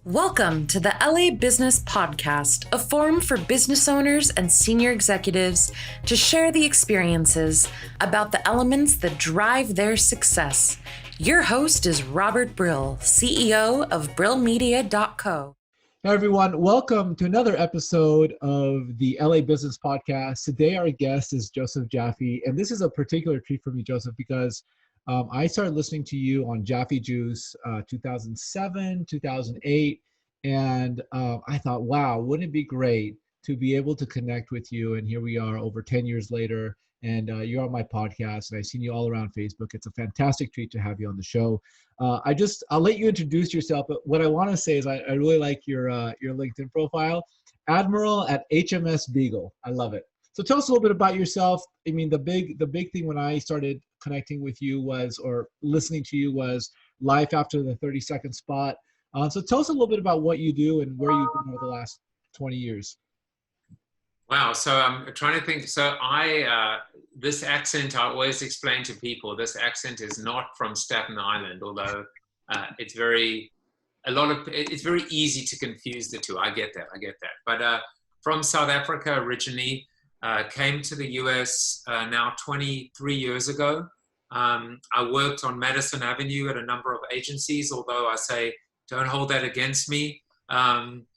Welcome to the LA Business Podcast, a forum for business owners and senior executives to share the experiences about the elements that drive their success. Your host is Robert Brill, CEO of Brill Media.co. Hey everyone, welcome to another episode of the LA Business Podcast. Today our guest is Joseph Jaffe, and this is a particular treat for me, Joseph, because I started listening to you on Jaffe Juice 2007, 2008, and I thought, wow, wouldn't it be great to be able to connect with you? And here we are over 10 years later, and you're on my podcast, and I've seen you all around Facebook. It's a fantastic treat to have you on the show. I'll let you introduce yourself, but what I want to say is I really like your LinkedIn profile, Admiral at HMS Beagle. I love it. So tell us a little bit about yourself. I mean, the big thing when I started connecting with you was, or listening to you, was life after the 30-second spot. So tell us a little bit about what you do and where you've been over the last 20 years. Wow. So I'm trying to think. So this accent, I always explain to people, this accent is not from Staten Island, although it's very easy to confuse the two. I get that. But from South Africa originally, came to the US now 23 years ago. I worked on Madison Avenue at a number of agencies, although I say, don't hold that against me. And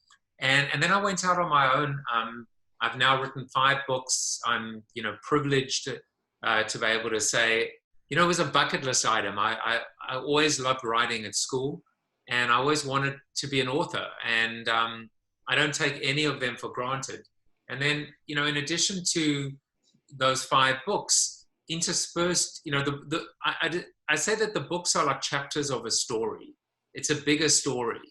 then I went out on my own. I've now written 5 books. I'm, privileged to be able to say, it was a bucket list item. I always loved writing at school, and I always wanted to be an author. And I don't take any of them for granted. And then, in addition to those 5 books, interspersed, I say that the books are like chapters of a story. It's a bigger story.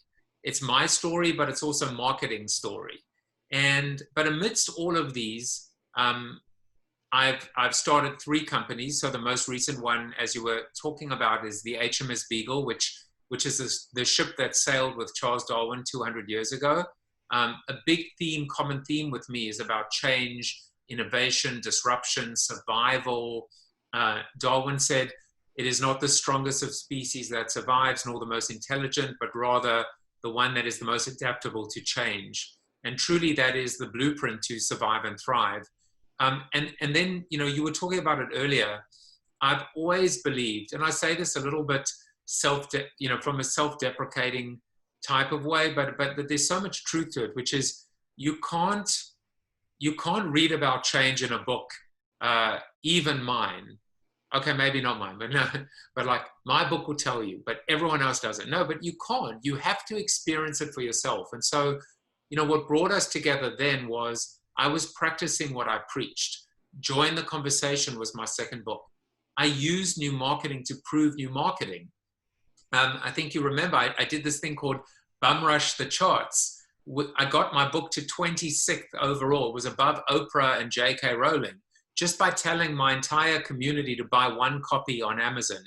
It's my story, but it's also a marketing story. But amidst all of these, I've started 3 companies. So the most recent one, as you were talking about, is the HMS Beagle, which is the ship that sailed with Charles Darwin 200 years ago. A big common theme with me is about change, innovation, disruption, survival. Darwin said, it is not the strongest of species that survives, nor the most intelligent, but rather the one that is the most adaptable to change. And truly, that is the blueprint to survive and thrive. And then, you were talking about it earlier. I've always believed, and I say this a little bit from a self-deprecating type of way, but there's so much truth to it, which is you can't read about change in a book, even mine. Okay, maybe not mine, but no, but like my book will tell you, but everyone else doesn't. No, but you can't. You have to experience it for yourself. And so, what brought us together then was I was practicing what I preached. Join the Conversation was my second book. I used new marketing to prove new marketing. I think you remember, I did this thing called Bum Rush the Charts. I got my book to 26th overall. It was above Oprah and J.K. Rowling, just by telling my entire community to buy 1 copy on Amazon,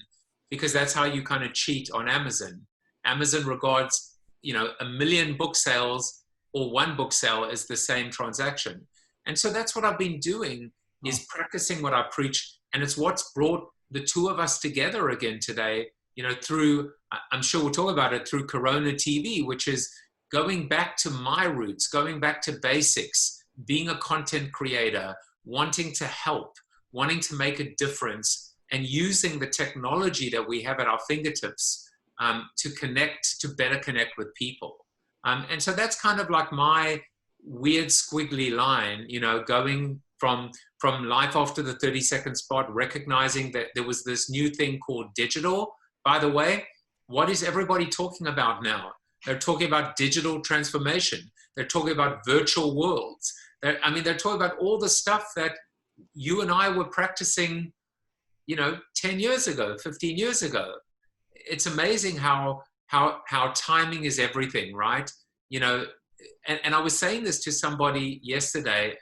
because that's how you kind of cheat on Amazon. Amazon regards, 1 million book sales or 1 book sale as the same transaction. And so that's what I've been doing, is practicing what I preach. And it's what's brought the 2 of us together again today, through, I'm sure we'll talk about it, through Corona TV, which is going back to my roots, going back to basics, being a content creator, wanting to help, wanting to make a difference, and using the technology that we have at our fingertips to better connect with people. And so that's kind of like my weird squiggly line, going from life after the 30-second spot, recognizing that there was this new thing called digital. By the way, what is everybody talking about now? They're talking about digital transformation. They're talking about virtual worlds. They're talking about all the stuff that you and I were practicing, 10 years ago, 15 years ago. It's amazing how timing is everything, right? And I was saying this to somebody yesterday.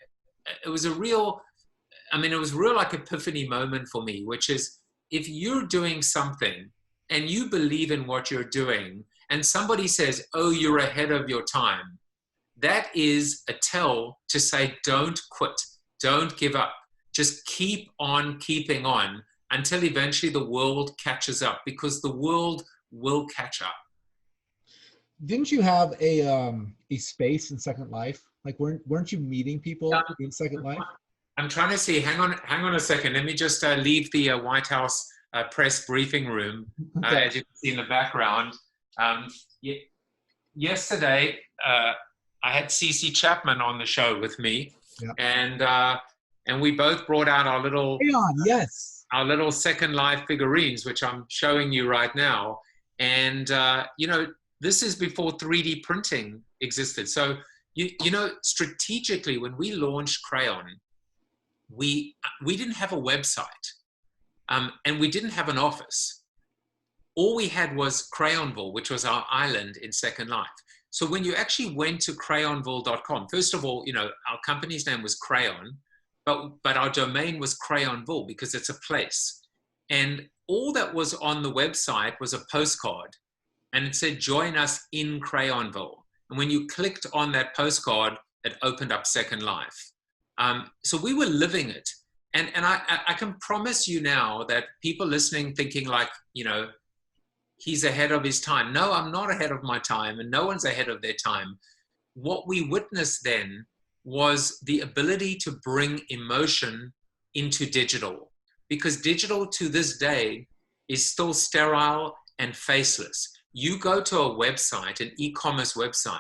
It was real like epiphany moment for me, which is, if you're doing something and you believe in what you're doing, and somebody says, oh, you're ahead of your time, that is a tell to say, don't quit, don't give up, just keep on keeping on until eventually the world catches up, because the world will catch up. didn't you have a space in Second Life? Like, weren't you meeting Yeah, people in Second Life? I'm trying to see. Hang on a second. Let me just leave the White House press briefing room, Okay. as you can see in the background. Um, Yesterday, I had CC Chapman on the show with me, Yeah. and we both brought out Aeon, yes. our little Second Life figurines, which I'm showing you right now. And you know, this is before 3D printing existed. So you know, strategically, when we launched Crayon, we didn't have a website, and we didn't have an office. All we had was Crayonville, which was our island in Second Life. So when you actually went to crayonville.com, first of all, you know, our company's name was Crayon, but our domain was Crayonville because it's a place. And all that was on the website was a postcard, and it said, join us in Crayonville. And when you clicked on that postcard, it opened up Second Life. So we were living it. And I can promise you now that people listening thinking like, you know, he's ahead of his time. No, I'm not ahead of my time, and no one's ahead of their time. What we witnessed then was the ability to bring emotion into digital, because digital to this day is still sterile and faceless. You go to a website, an e-commerce website,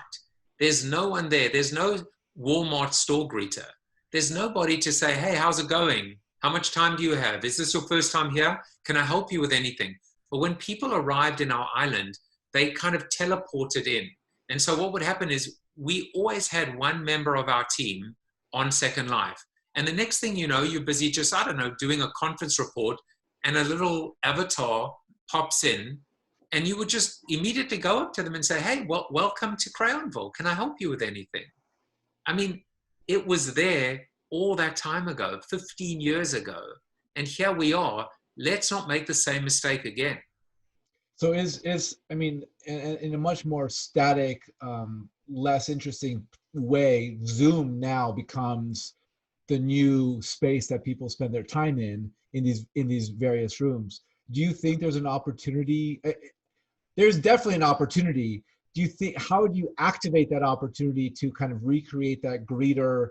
there's no one there. There's no Walmart store greeter. There's nobody to say, hey, how's it going? How much time do you have? Is this your first time here? Can I help you with anything? But when people arrived in our island, they kind of teleported in. And so what would happen is we always had one member of our team on Second Life. And the next thing you know, you're busy just, I don't know, doing a conference report, and a little avatar pops in, and you would just immediately go up to them and say, hey, well, welcome to Crayonville. Can I help you with anything? I mean, it was there all that time ago, 15 years ago. And here we are. Let's not make the same mistake again. So I mean, in a much more static, less interesting way, Zoom now becomes the new space that people spend their time in these various rooms. Do you think there's an opportunity? There's definitely an opportunity. Do you think, how do you activate that opportunity to kind of recreate that greeter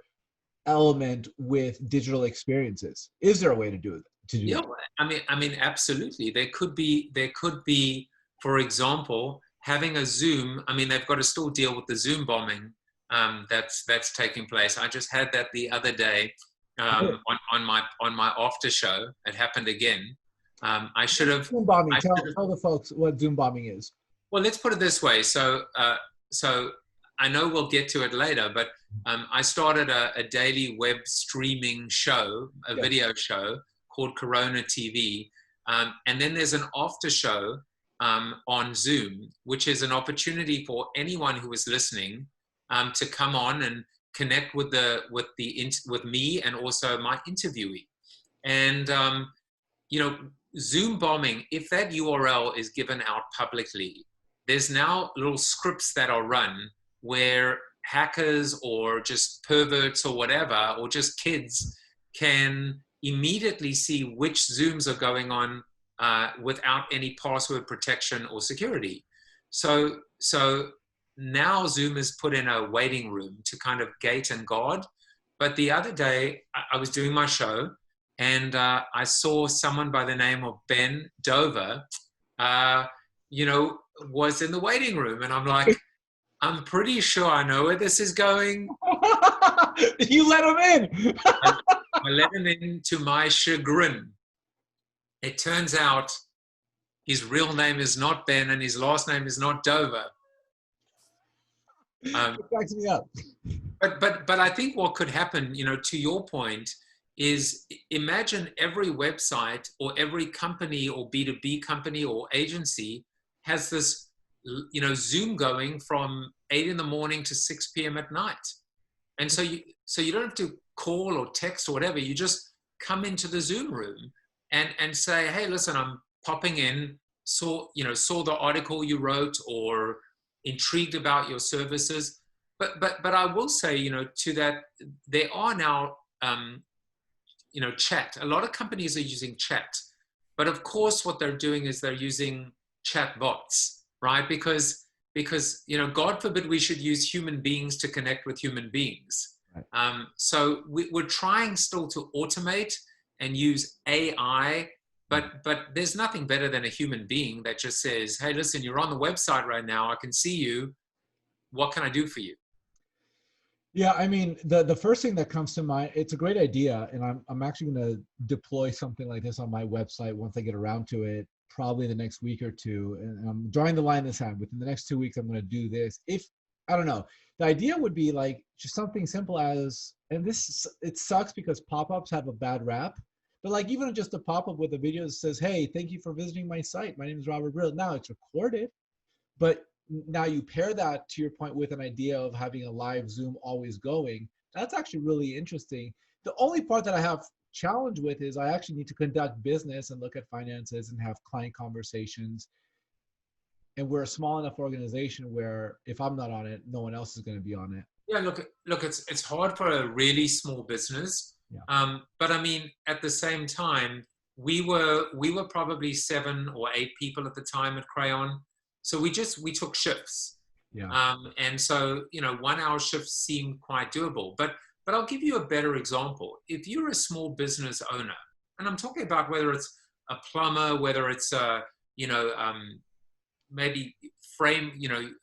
element with digital experiences? Is there a way to do it? Yeah, I mean, absolutely. There could be, for example, having a Zoom. I mean, they've got to still deal with the Zoom bombing that's taking place. I just had that the other day on my after show. It happened again. I should have. Zoom bombing. Tell the folks what Zoom bombing is. Well, let's put it this way. So I know we'll get to it later, but I started a daily web streaming show, a video show called Corona TV. And then there's an after show on Zoom, which is an opportunity for anyone who is listening to come on and connect with me and also my interviewee. And you know, Zoom bombing, if that URL is given out publicly, there's now little scripts that are run where hackers or just perverts or whatever, or just kids, can immediately see which Zooms are going on without any password protection or security. So now Zoom is put in a waiting room to kind of gate and guard. But the other day, I was doing my show, and I saw someone by the name of Ben Dover, you know, was in the waiting room. And I'm like, I'm pretty sure I know where this is going. You let him in. I let him in, to my chagrin. It turns out his real name is not Ben and his last name is not Dover. Cracks me up. But I think what could happen, you know, to your point, is imagine every website or every company or B2B company or agency has this, you know, Zoom going from 8 in the morning to 6 p.m. at night. And so you don't have to call or text or whatever. You just come into the Zoom room and say, hey, listen, I'm popping in, saw the article you wrote, or intrigued about your services. But I will say, you know, to that, there are now, you know, chat. A lot of companies are using chat. But of course, what they're doing is they're using chat bots, right? Because because, God forbid we should use human beings to connect with human beings. Right. So we're trying still to automate and use AI, but there's nothing better than a human being that just says, hey, listen, you're on the website right now. I can see you. What can I do for you? Yeah, I mean, the first thing that comes to mind, it's a great idea, and I'm actually going to deploy something like this on my website once I get around to it, probably the next week or two. And I'm drawing the line in the sand. Within the next 2 weeks, I'm going to do this. If I don't know, the idea would be like just something simple as, and it sucks because pop-ups have a bad rap, but like even just a pop-up with a video that says, "Hey, thank you for visiting my site. My name is Robert Brill." Now it's recorded, but now you pair that, to your point, with an idea of having a live Zoom always going. That's actually really interesting. The only part that I have challenge with is I actually need to conduct business and look at finances and have client conversations. And we're a small enough organization where if I'm not on it, no one else is going to be on it. Yeah, look, it's hard for a really small business. Yeah. But I mean, at the same time, we were probably 7 or 8 people at the time at Crayon. So we took shifts. Yeah. And so, 1-hour shifts seemed quite doable. But I'll give you a better example. If you're a small business owner, and I'm talking about whether it's a plumber, whether it's maybe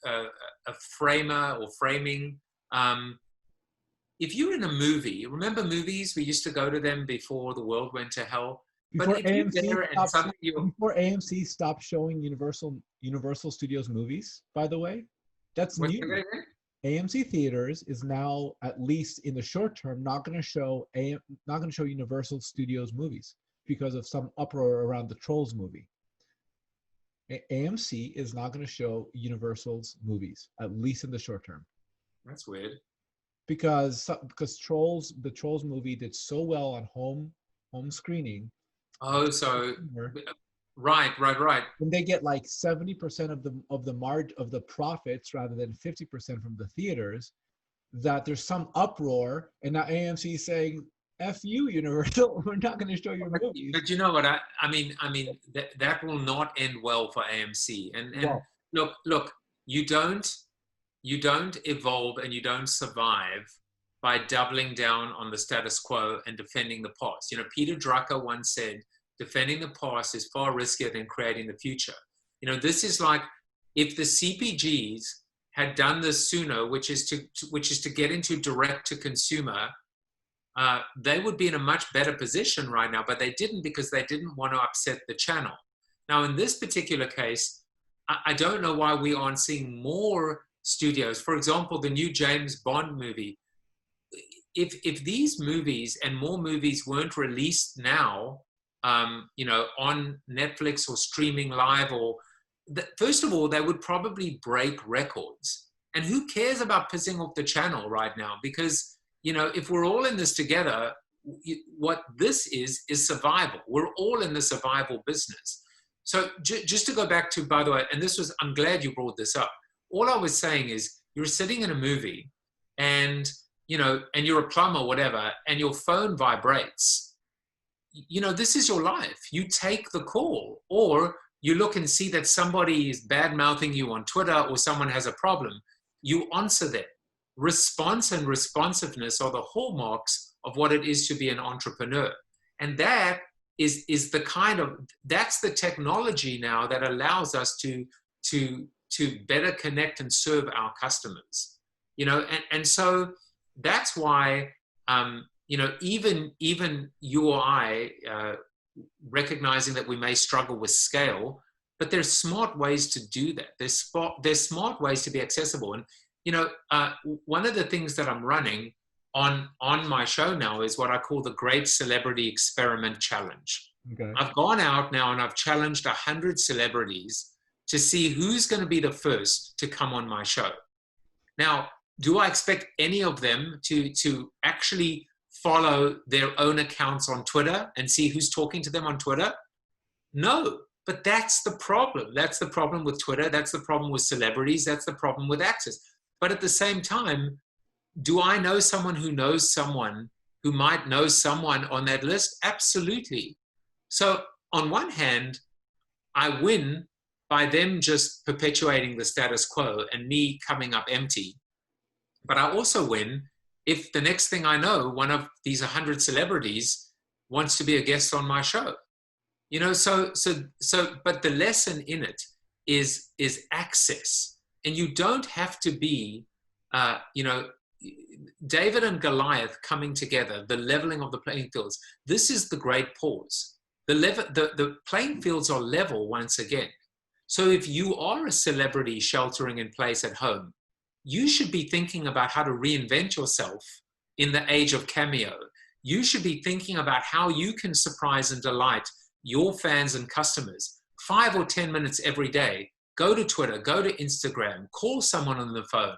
a framer or framing. If you're in a movie, remember movies? We used to go to them before the world went to hell. Before But if you're there and suddenly before AMC stopped showing Universal Studios movies, by the way, that's new. AMC Theaters is now, at least in the short term, not going to show Universal Studios movies because of some uproar around the Trolls movie. AMC is not going to show Universal's movies, at least in the short term. That's weird. Because the Trolls movie did so well on home screening. Oh, so right. When they get like 70% of the profits rather than 50% from the theaters, that there's some uproar, and now AMC is saying, "F you, Universal, we're not going to show your movies." But you know what? I mean, that will not end well for AMC. And Well, look, you don't evolve and you don't survive by doubling down on the status quo and defending the past. Peter Drucker once said, defending the past is far riskier than creating the future. This is like if the CPGs had done this sooner, which is to get into direct to consumer, they would be in a much better position right now, but they didn't because they didn't want to upset the channel. Now, in this particular case, I don't know why we aren't seeing more studios. For example, the new James Bond movie. If these movies and more movies weren't released now, on Netflix or streaming live, first of all, they would probably break records. And who cares about pissing off the channel right now? Because, if we're all in this together, what this is survival. We're all in the survival business. So just to go back to, by the way, and I'm glad you brought this up. All I was saying is you're sitting in a movie and you're a plumber or whatever, and your phone vibrates. This is your life. You take the call, or you look and see that somebody is bad-mouthing you on Twitter or someone has a problem. You answer them. Response and responsiveness are the hallmarks of what it is to be an entrepreneur. And that is that's the technology now that allows us to better connect and serve our customers. And so that's why, even you or I, recognizing that we may struggle with scale, but there's smart ways to do that. There's smart ways to be accessible. And, one of the things that I'm running on my show now is what I call the Great Celebrity Experiment Challenge. Okay. I've gone out now and I've challenged 100 celebrities to see who's going to be the first to come on my show. Now, do I expect any of them to actually follow their own accounts on Twitter and see who's talking to them on Twitter? No, but that's the problem. That's the problem with Twitter. That's the problem with celebrities. That's the problem with access. But at the same time, do I know someone who knows someone who might know someone on that list? Absolutely. So on one hand, I win by them just perpetuating the status quo and me coming up empty. But I also win if the next thing I know, one of these 100 celebrities wants to be a guest on my show. You know, but the lesson in it is access. And you don't have to be, you know, David and Goliath coming together, the leveling of the playing fields. This is the great pause. The playing fields are level once again. So if you are a celebrity sheltering in place at home, you should be thinking about how to reinvent yourself in the age of Cameo. You should be thinking about how you can surprise and delight your fans and customers 5 or 10 minutes every day. Go to Twitter, go to Instagram, call someone on the phone,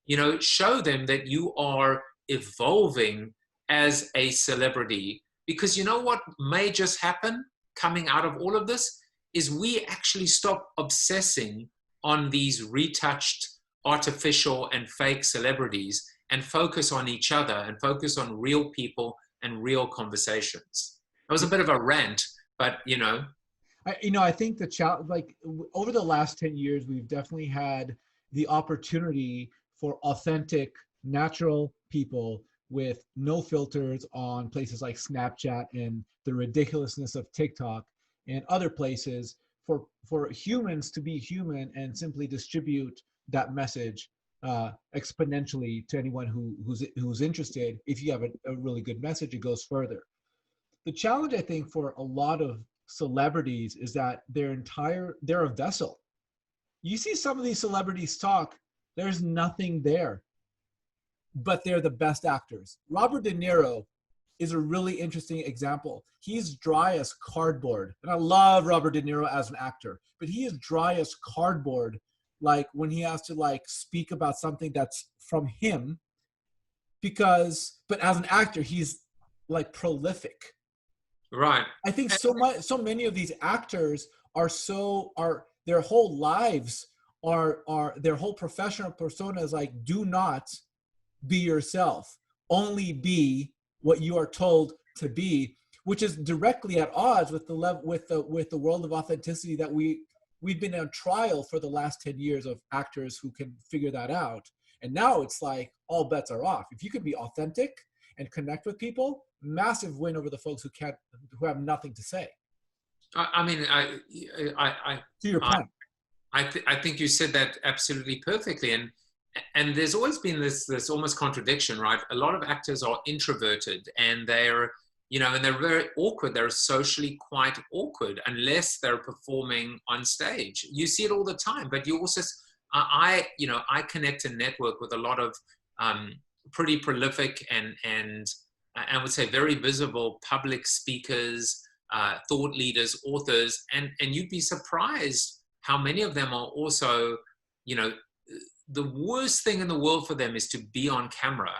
you know, show them that you are evolving as a celebrity. Because you know what may just happen coming out of all of this is we actually stop obsessing on these retouched, artificial and fake celebrities and focus on each other and focus on real people and real conversations. It was a bit of a rant, but you know. I think the challenge, like over the last 10 years, we've definitely had the opportunity for authentic, natural people with no filters on places like Snapchat and the ridiculousness of TikTok and other places for humans to be human and simply distribute that message exponentially to anyone who's interested. If you have a really good message, it goes further. The challenge, I think, for a lot of celebrities is that they're a vessel. You see some of these celebrities talk, there's nothing there, but they're the best actors. Robert De Niro is a really interesting example. He's dry as cardboard. And I love Robert De Niro as an actor, but he is dry as cardboard, like when he has to like speak about something that's from him, but as an actor, he's like prolific. Right. I think so many of these actors are their whole lives are their whole professional persona is like, do not be yourself, only be what you are told to be, which is directly at odds with the world of authenticity that we've been on trial for the last 10 years of actors who can figure that out. And now it's like all bets are off. If you can be authentic and connect with people, massive win over the folks who have nothing to say. I mean, To your point. I think you said that absolutely perfectly. And there's always been this almost contradiction, right? A lot of actors are introverted and they're very awkward. They're socially quite awkward unless they're performing on stage. You see it all the time, but you also, I connect and network with a lot of pretty prolific and I would say very visible public speakers, thought leaders, authors, and you'd be surprised how many of them are also, you know, the worst thing in the world for them is to be on camera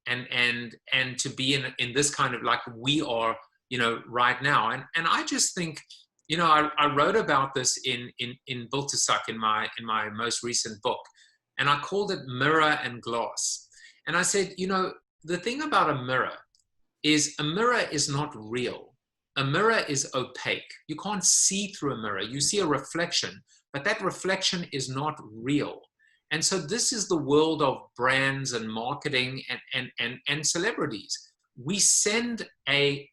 and to be in this kind of like we are, you know, right now. And I just think, you know, I wrote about this in Built to Suck in my most recent book, and I called it Mirror and Glass. And I said, you know, the thing about a mirror is not real. A mirror is opaque. You can't see through a mirror. You see a reflection, but that reflection is not real. And so this is the world of brands and marketing and celebrities. We send an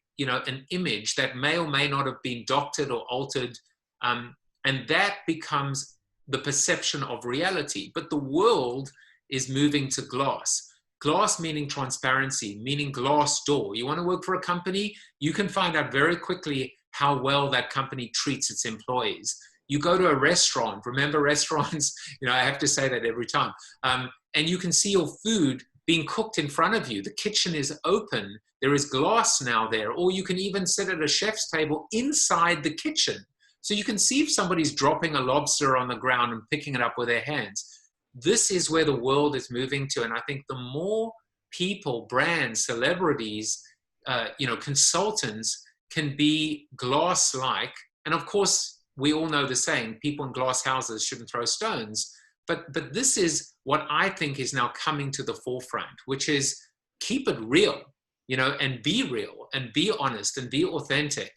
image that may or may not have been doctored or altered, and that becomes the perception of reality. But the world is moving to glass. Glass meaning transparency, meaning glass door. You want to work for a company, you can find out very quickly how well that company treats its employees. You go to a restaurant, remember restaurants, you know, I have to say that every time, and you can see your food being cooked in front of you. The kitchen is open. There is glass now there, or you can even sit at a chef's table inside the kitchen. So you can see if somebody's dropping a lobster on the ground and picking it up with their hands. This is where the world is moving to. And I think the more people, brands, celebrities, consultants can be glass-like. And of course, we all know the saying, people in glass houses shouldn't throw stones. But this is what I think is now coming to the forefront, which is keep it real, you know, and be real and be honest and be authentic.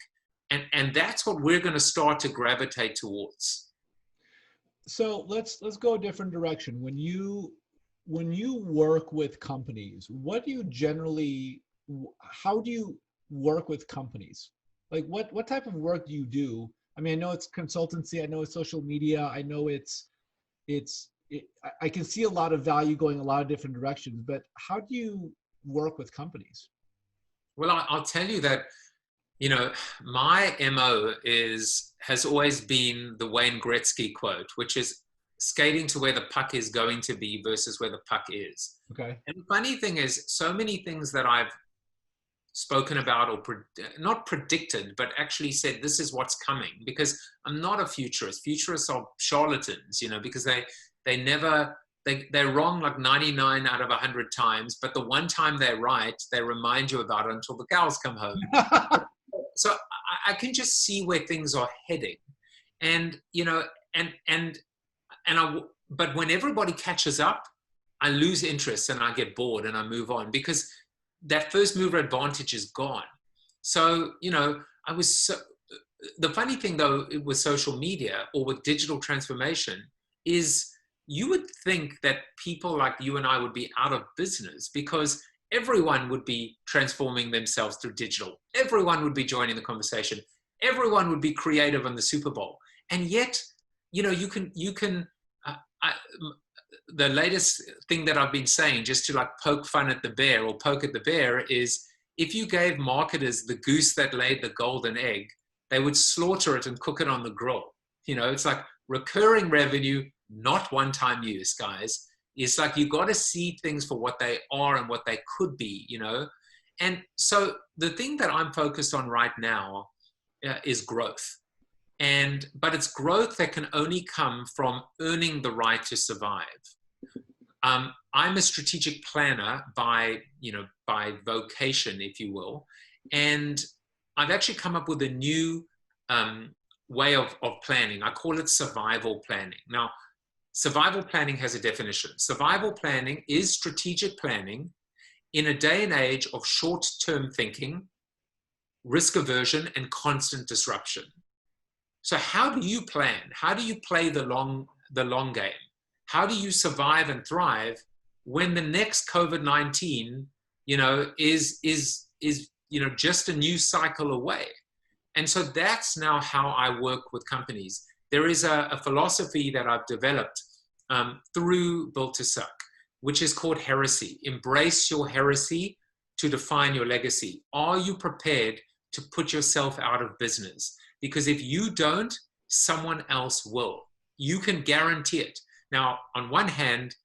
And that's what we're going to start to gravitate towards. So let's go a different direction. When you work with companies, what do you generally, how do you work with companies? Like what type of work do you do? I mean, I know it's consultancy, I know it's social media, I know I can see a lot of value going a lot of different directions, but how do you work with companies? Well, I'll tell you that, my MO has always been the Wayne Gretzky quote, which is skating to where the puck is going to be versus where the puck is. Okay. And the funny thing is, so many things that I've spoken about or not predicted, but actually said this is what's coming, because I'm not a futurist. Futurists are charlatans, because they're wrong like 99 out of 100 times, but the one time they're right, they remind you about it until the cows come home. So I can just see where things are heading, and but when everybody catches up, I lose interest and I get bored and I move on, because that first mover advantage is gone. So, the funny thing though with social media or with digital transformation is you would think that people like you and I would be out of business, because everyone would be transforming themselves through digital. Everyone would be joining the conversation. Everyone would be creative on the Super Bowl. And yet, the latest thing that I've been saying, just to like poke fun at the bear or poke at the bear, is if you gave marketers the goose that laid the golden egg, they would slaughter it and cook it on the grill. It's like recurring revenue, not one-time use, guys. It's like you got to see things for what they are and what they could be, And so the thing that I'm focused on right now is growth. But it's growth that can only come from earning the right to survive. I'm a strategic planner by vocation, if you will. And I've actually come up with a new way of planning. I call it survival planning. Now, survival planning has a definition. Survival planning is strategic planning in a day and age of short-term thinking, risk aversion, and constant disruption. So how do you plan? How do you play the long game? How do you survive and thrive when the next COVID-19, is just a news cycle away? And so that's now how I work with companies. There is a philosophy that I've developed through Built to Suck, which is called heresy. Embrace your heresy to define your legacy. Are you prepared to put yourself out of business? Because if you don't, someone else will. You can guarantee it. Now, on one hand,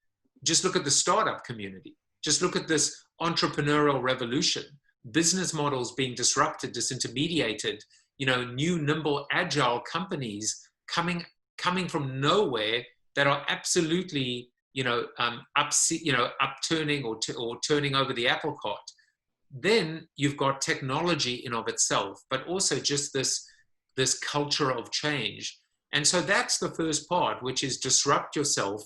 just look at the startup community. Just look at this entrepreneurial revolution. Business models being disrupted, disintermediated, new, nimble, agile companies coming from nowhere that are absolutely, upturning or turning over the apple cart. Then you've got technology in of itself, but also just this culture of change. And so that's the first part, which is disrupt yourself,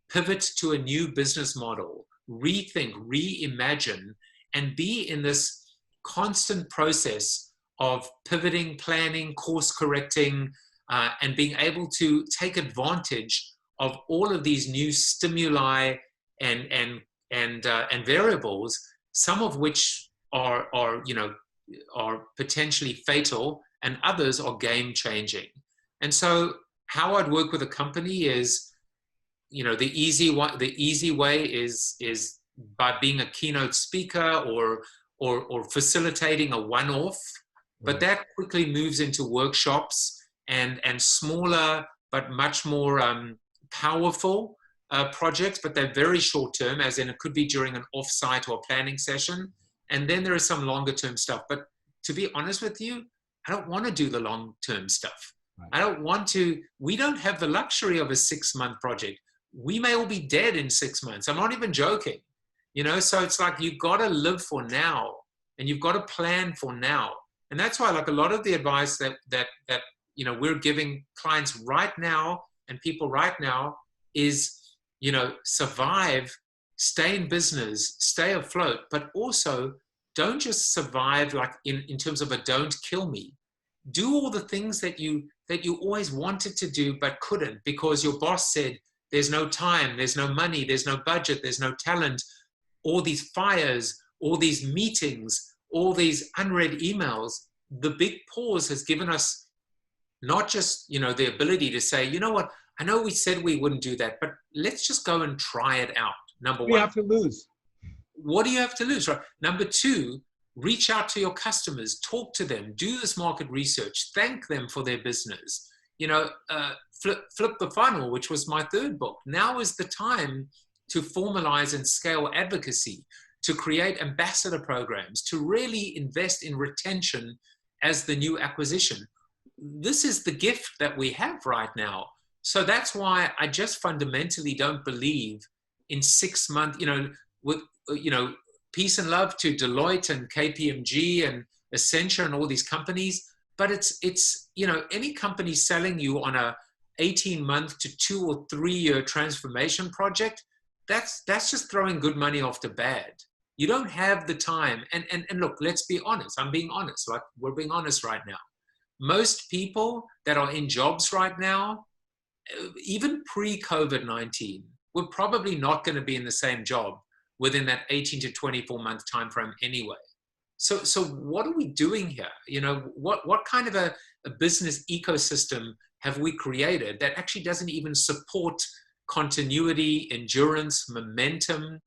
pivot to a new business model, rethink, reimagine, and be in this constant process of pivoting, planning, course correcting, and being able to take advantage of all of these new stimuli and variables, some of which are potentially fatal, and others are game changing. And so how I'd work with a company is, the easy way is by being a keynote speaker or facilitating a one-off, but that quickly moves into workshops and smaller but much more powerful projects, but they're very short term, as in it could be during an off-site or planning session. And then there is some longer term stuff. But to be honest with you, I don't want to do the long-term stuff. Right. I don't want to. We don't have the luxury of a 6-month project. We may all be dead in 6 months. I'm not even joking. So it's like you've got to live for now, and you've got to plan for now. And that's why, like, a lot of the advice that we're giving clients right now and people right now is, survive, stay in business, stay afloat, but also don't just survive like in terms of a don't kill me. Do all the things that you that you always wanted to do but couldn't because your boss said, there's no time, there's no money, there's no budget, there's no talent, all these fires, all these meetings, all these unread emails. The big pause has given us not just, the ability to say, you know what, I know we said we wouldn't do that, but let's just go and try it out. Number one. We have to lose. What do you have to lose, right? Number two, reach out to your customers, talk to them, do this market research, thank them for their business. Flip the Funnel, which was my third book. Now is the time to formalize and scale advocacy, to create ambassador programs, to really invest in retention as the new acquisition. This is the gift that we have right now. So that's why I just fundamentally don't believe in 6 months, with, peace and love to Deloitte and KPMG and Accenture and all these companies. But it's any company selling you on a 18-month to 2 or 3 year transformation project, that's just throwing good money after bad. You don't have the time. And look, let's be honest. I'm being honest. Like, we're being honest right now. Most people that are in jobs right now, even pre-COVID-19, we're probably not going to be in the same job within that 18 to 24 month time frame anyway. So what are we doing here? What kind of a business ecosystem have we created that actually doesn't even support continuity, endurance, momentum,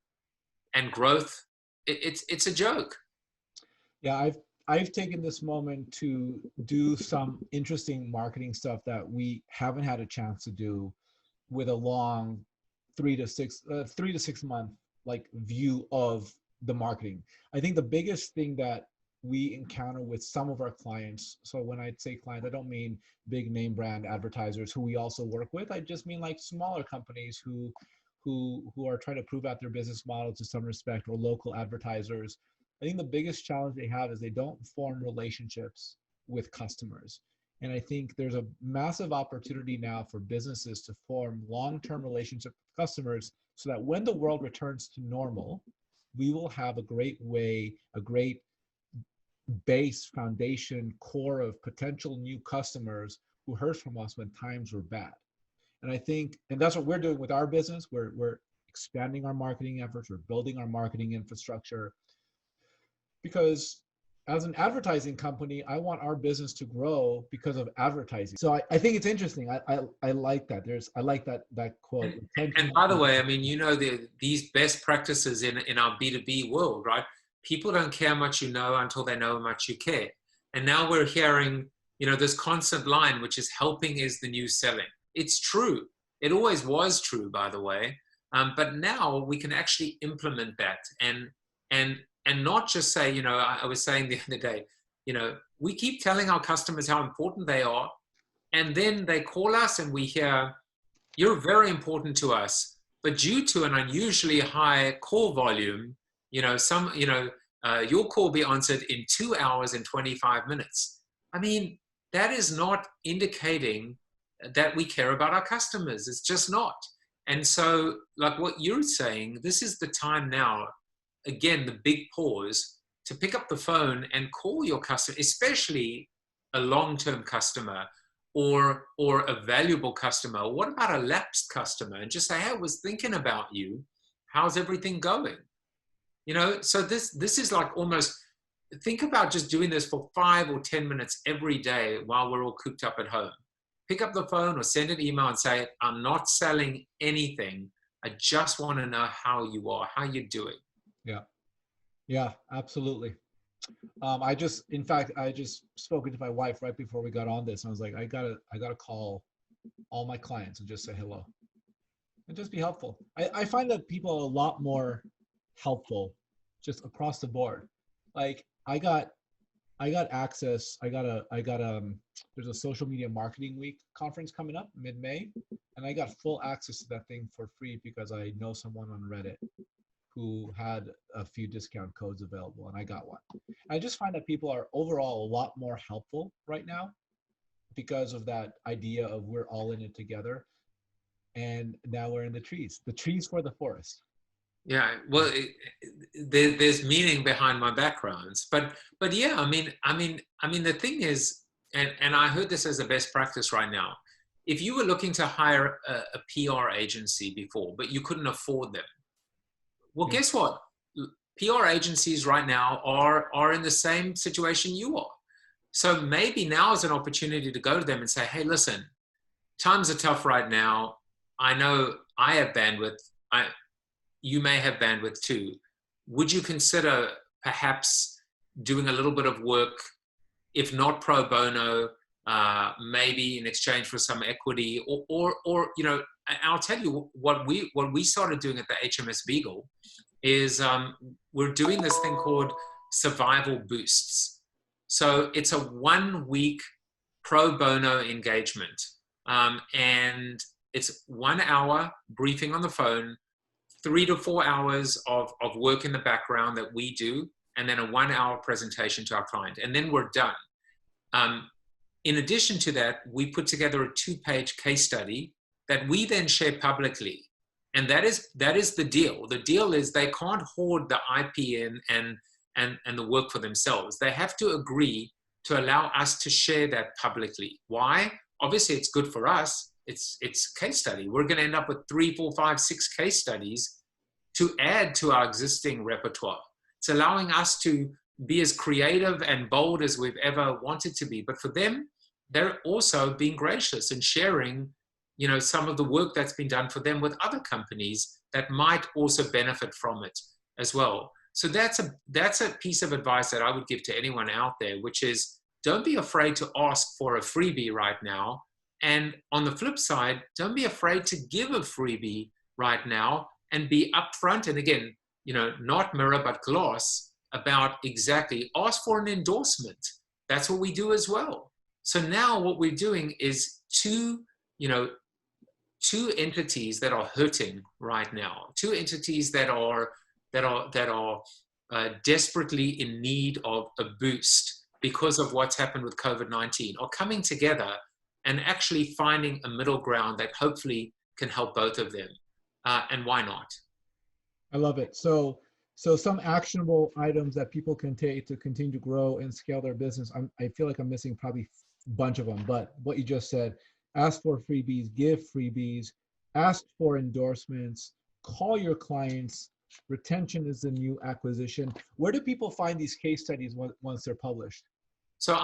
and growth? It's a joke. Yeah, I've taken this moment to do some interesting marketing stuff that we haven't had a chance to do with a long 3 to 6 month view of the marketing. I think the biggest thing that we encounter with some of our clients, so when I say clients, I don't mean big name brand advertisers who we also work with. I just mean like smaller companies who are trying to prove out their business model to some respect, or local advertisers. I think the biggest challenge they have is they don't form relationships with customers. And I think there's a massive opportunity now for businesses to form long-term relationships with customers so that when the world returns to normal, we will have a great base, foundation, core of potential new customers who heard from us when times were bad. And I think, and that's what we're doing with our business. We're expanding our marketing efforts. We're building our marketing infrastructure. Because as an advertising company, I want our business to grow because of advertising. So I think it's interesting. I like that. I like that quote. And by the way, I mean, these best practices in our B2B world, right? People don't care how much you know until they know how much you care. And now we're hearing, this constant line, which is helping is the new selling. It's true. It always was true, by the way. But now we can actually implement that and not just say, I was saying the other day, we keep telling our customers how important they are. And then they call us and we hear, you're very important to us, but due to an unusually high call volume, your call will be answered in 2 hours and 25 minutes. I mean, that is not indicating that we care about our customers. It's just not. And so, like what you're saying, this is the time now, again, the big pause, to pick up the phone and call your customer, especially a long-term customer or a valuable customer. What about a lapsed customer? And just say, hey, I was thinking about you. How's everything going? So this is like almost, think about just doing this for 5 or 10 minutes every day while we're all cooped up at home. Pick up the phone or send an email and say, I'm not selling anything. I just want to know how you are, how you're doing. Yeah, absolutely. I just spoken to my wife right before we got on this. And I was like, I gotta call all my clients and just say hello and just be helpful. I find that people are a lot more helpful just across the board. Like I got access. There's a social media marketing week conference coming up mid-May, and I got full access to that thing for free because I know someone on Reddit who had a few discount codes available, and I got one. I just find that people are overall a lot more helpful right now because of that idea of we're all in it together, and now we're in the trees for the forest. Yeah, well, there's meaning behind my backgrounds, but yeah, I mean, the thing is, and I heard this as a best practice right now. If you were looking to hire a PR agency before, but you couldn't afford them, well, guess what? PR agencies right now are in the same situation you are. So maybe now is an opportunity to go to them and say, hey, listen, times are tough right now. I know I have bandwidth. You may have bandwidth too. Would you consider perhaps doing a little bit of work, if not pro bono, maybe in exchange for some equity, or you know, I'll tell you what we started doing at the HMS Beagle is we're doing this thing called survival boosts. So it's a 1 week pro bono engagement, and it's 1 hour briefing on the phone, 3 to 4 hours of work in the background that we do, and then a 1 hour presentation to our client, and then we're done. In addition to that, we put together a 2-page case study that we then share publicly. And that is the deal. The deal is they can't hoard the IP and the work for themselves. They have to agree to allow us to share that publicly. Why? Obviously, it's good for us. It's case study. We're going to end up with 3, 4, 5, 6 case studies to add to our existing repertoire. It's allowing us to be as creative and bold as we've ever wanted to be. But for them, they're also being gracious and sharing, you know, some of the work that's been done for them with other companies that might also benefit from it as well. So that's a piece of advice that I would give to anyone out there, which is don't be afraid to ask for a freebie right now. And on the flip side, don't be afraid to give a freebie right now and be upfront. And again, you know, not mirror, but gloss about exactly ask for an endorsement. That's what we do as well. So now what we're doing is two entities that are hurting right now, 2 entities that are desperately in need of a boost because of what's happened with COVID-19, are coming together and actually finding a middle ground that hopefully can help both of them. And why not? I love it. So some actionable items that people can take to continue to grow and scale their business. I feel like I'm missing probably a bunch of them, but what you just said, ask for freebies, give freebies, ask for endorsements, call your clients. Retention is the new acquisition. Where do people find these case studies once they're published? So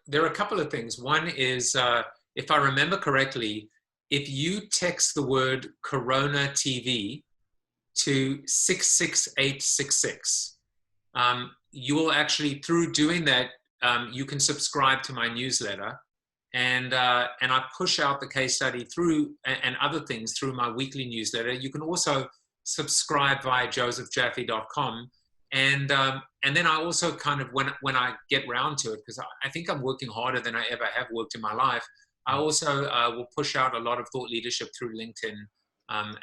there are a couple of things. One is, if I remember correctly, if you text the word Corona TV to 66866, you will actually, through doing that, you can subscribe to my newsletter, and I push out the case study through and other things through my weekly newsletter. You can also subscribe via josephjaffe.com, and then I also kind of when I get round to it, because I think I'm working harder than I ever have worked in my life, I also will push out a lot of thought leadership through LinkedIn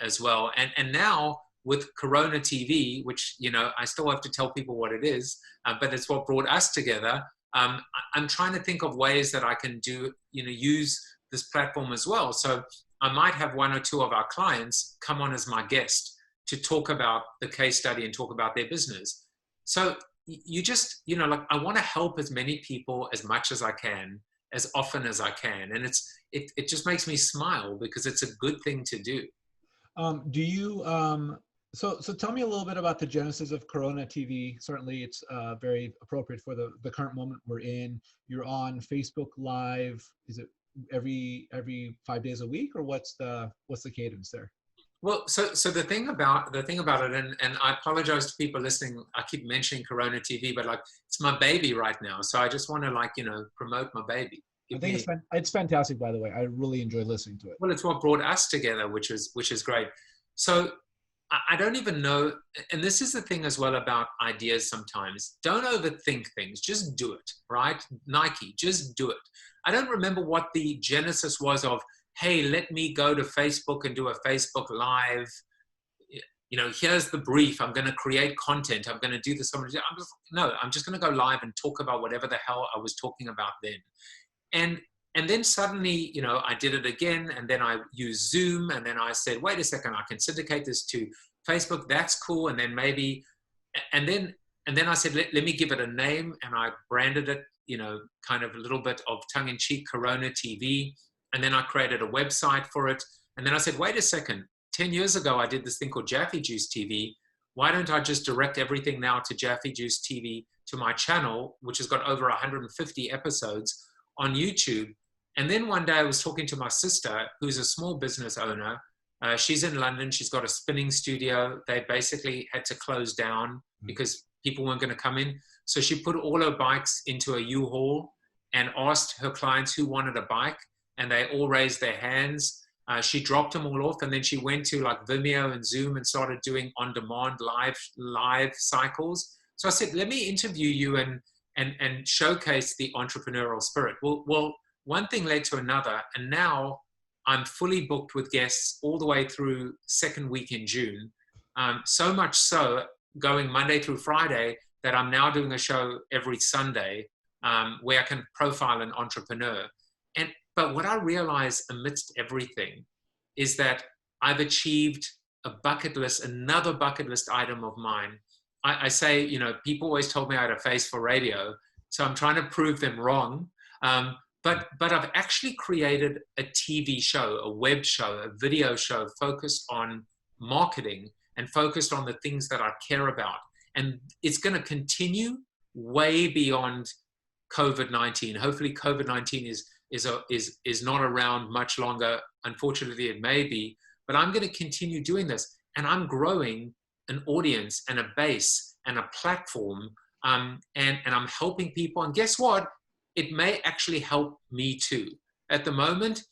as well. And now with Corona TV, which, you know, I still have to tell people what it is, but it's what brought us together. I'm trying to think of ways that I can use this platform as well. So I might have 1 or 2 of our clients come on as my guest to talk about the case study and talk about their business. So you just, you know, like, I want to help as many people as much as I can, as often as I can. And it just makes me smile because it's a good thing to do. So tell me a little bit about the genesis of Corona TV. Certainly it's very appropriate for the current moment we're in. You're on Facebook Live. Is it every 5 days a week, or what's the cadence there? Well, so the thing about it, and I apologize to people listening, I keep mentioning Corona TV, but like, it's my baby right now. So I just want to, like, you know, promote my baby. I think it's fantastic, by the way. I really enjoy listening to it. Well, it's what brought us together, which is great. So I don't even know, and this is the thing as well about ideas sometimes. Don't overthink things, just do it, right? Nike, just do it. I don't remember what the genesis was of, hey, let me go to Facebook and do a Facebook Live. You know, here's the brief. I'm going to create content. I'm going to do this. I'm just going to go live and talk about whatever the hell I was talking about then. And then suddenly, you know, I did it again, and then I used Zoom, and then I said, wait a second, I can syndicate this to Facebook. That's cool. And then maybe, and then I said, let me give it a name, and I branded it kind of a little bit of tongue-in-cheek Corona TV. And then I created a website for it. And then I said, wait a second, 10 years ago, I did this thing called Jaffe Juice TV. Why don't I just direct everything now to Jaffe Juice TV, to my channel, which has got over 150 episodes on YouTube. And then one day I was talking to my sister, who's a small business owner. She's in London. She's got a spinning studio. They basically had to close down because people weren't going to come in. So she put all her bikes into a U-Haul and asked her clients who wanted a bike, and they all raised their hands. She dropped them all off, and then she went to like Vimeo and Zoom and started doing on-demand live cycles. So I said, let me interview you and showcase the entrepreneurial spirit. Well, one thing led to another, and now I'm fully booked with guests all the way through second week in June. So much so, going Monday through Friday, that I'm now doing a show every Sunday where I can profile an entrepreneur. But what I realize amidst everything is that I've achieved another bucket list item of mine. I say, people always told me I had a face for radio, so I'm trying to prove them wrong. But I've actually created a TV show, a web show, a video show focused on marketing and focused on the things that I care about. And it's going to continue way beyond COVID-19. Hopefully COVID-19 is not around much longer. Unfortunately, it may be, but I'm going to continue doing this. And I'm growing an audience and a base and a platform. And I'm helping people. And guess what? It may actually help me too. At the moment,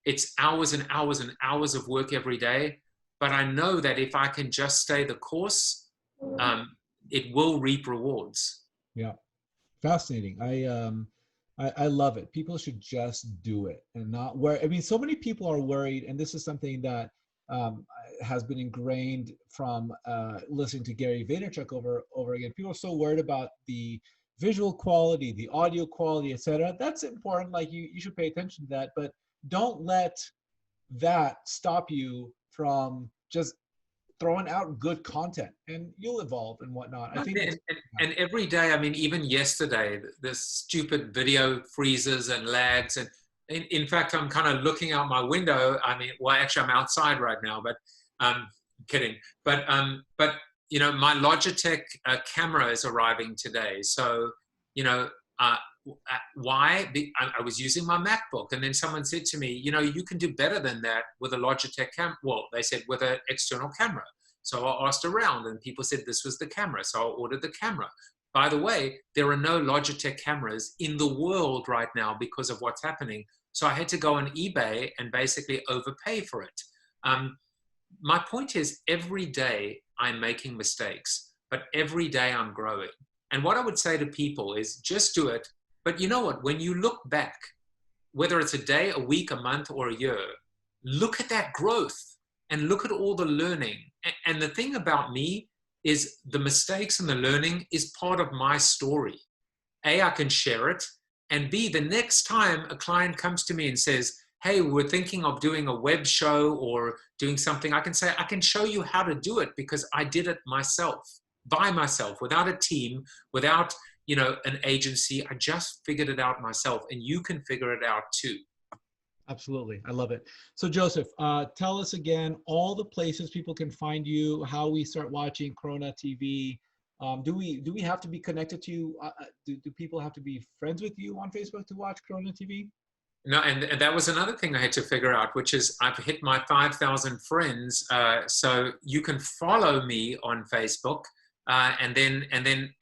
it's hours and hours and hours of work every day. But I know that if I can just stay the course, it will reap rewards. Yeah, fascinating. I love it. People should just do it and not worry. I mean, so many people are worried, and this is something that has been ingrained from listening to Gary Vaynerchuk over again. People are so worried about the visual quality, the audio quality, etc. That's important. Like you should pay attention to that, but don't let that stop you from just throwing out good content, and you'll evolve and whatnot. I think and every day, I mean, even yesterday, this stupid video freezes and lags. And in fact, I'm kind of looking out my window. I mean, well, actually I'm outside right now, but kidding. But my Logitech camera is arriving today. So, why? I was using my MacBook, and then someone said to me, you can do better than that with a Logitech camera. Well, they said with an external camera. So I asked around, and people said this was the camera. So I ordered the camera. By the way, there are no Logitech cameras in the world right now because of what's happening. So I had to go on eBay and basically overpay for it. My point is, every day I'm making mistakes, but every day I'm growing. And what I would say to people is just do it. But you know what? When you look back, whether it's a day, a week, a month, or a year, look at that growth and look at all the learning. And the thing about me is the mistakes and the learning is part of my story. A, I can share it. And B, the next time a client comes to me and says, hey, we're thinking of doing a web show or doing something, I can say, I can show you how to do it because I did it myself, by myself, without a team, without an agency. I just figured it out myself, and you can figure it out too. Absolutely. I love it. So Joseph, tell us again, all the places people can find you, how we start watching Corona TV. Do we have to be connected to you? Do people have to be friends with you on Facebook to watch Corona TV? No, and that was another thing I had to figure out, which is I've hit my 5,000 friends. So you can follow me on Facebook. And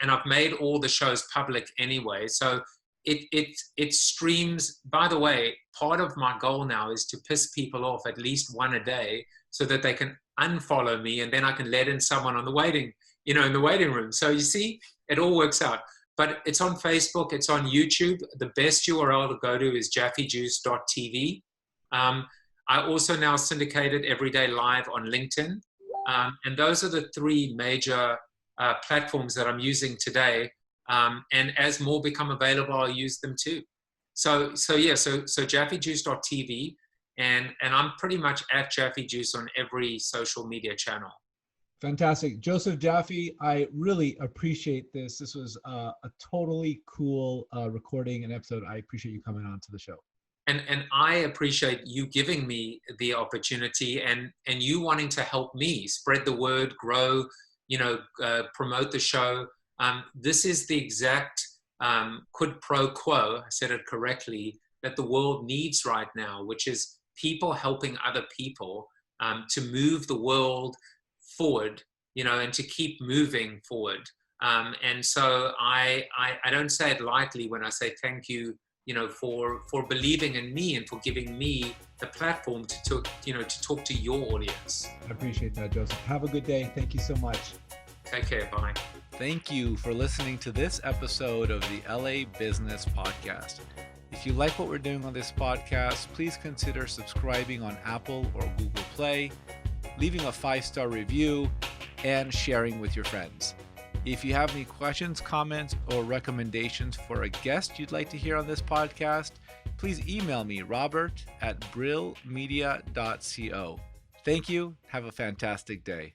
I've made all the shows public anyway. So it streams. By the way, part of my goal now is to piss people off at least one a day so that they can unfollow me, and then I can let in someone on the waiting, in the waiting room. So you see, it all works out. But it's on Facebook, it's on YouTube. The best URL to go to is jaffejuice.tv. I also now syndicate it every day live on LinkedIn. And those are the three major platforms that I'm using today. And as more become available, I'll use them too. So jaffejuice.tv, and I'm pretty much at Jaffe Juice on every social media channel. Fantastic. Joseph Jaffe, I really appreciate this. This was a totally cool recording and episode. I appreciate you coming on to the show. And I appreciate you giving me the opportunity and you wanting to help me spread the word, grow, promote the show. This is the exact quid pro quo, I said it correctly, that the world needs right now, which is people helping other people to move the world forward, and to keep moving forward. And so I don't say it lightly when I say thank you, for believing in me and for giving me the platform to talk to your audience. I appreciate that, Joseph. Have a good day. Thank you so much. Take care. Bye. Thank you for listening to this episode of the LA Business Podcast. If you like what we're doing on this podcast, please consider subscribing on Apple or Google Play, leaving a 5-star review, and sharing with your friends. If you have any questions, comments, or recommendations for a guest you'd like to hear on this podcast, please email me, robert@brillmedia.co. Thank you. Have a fantastic day.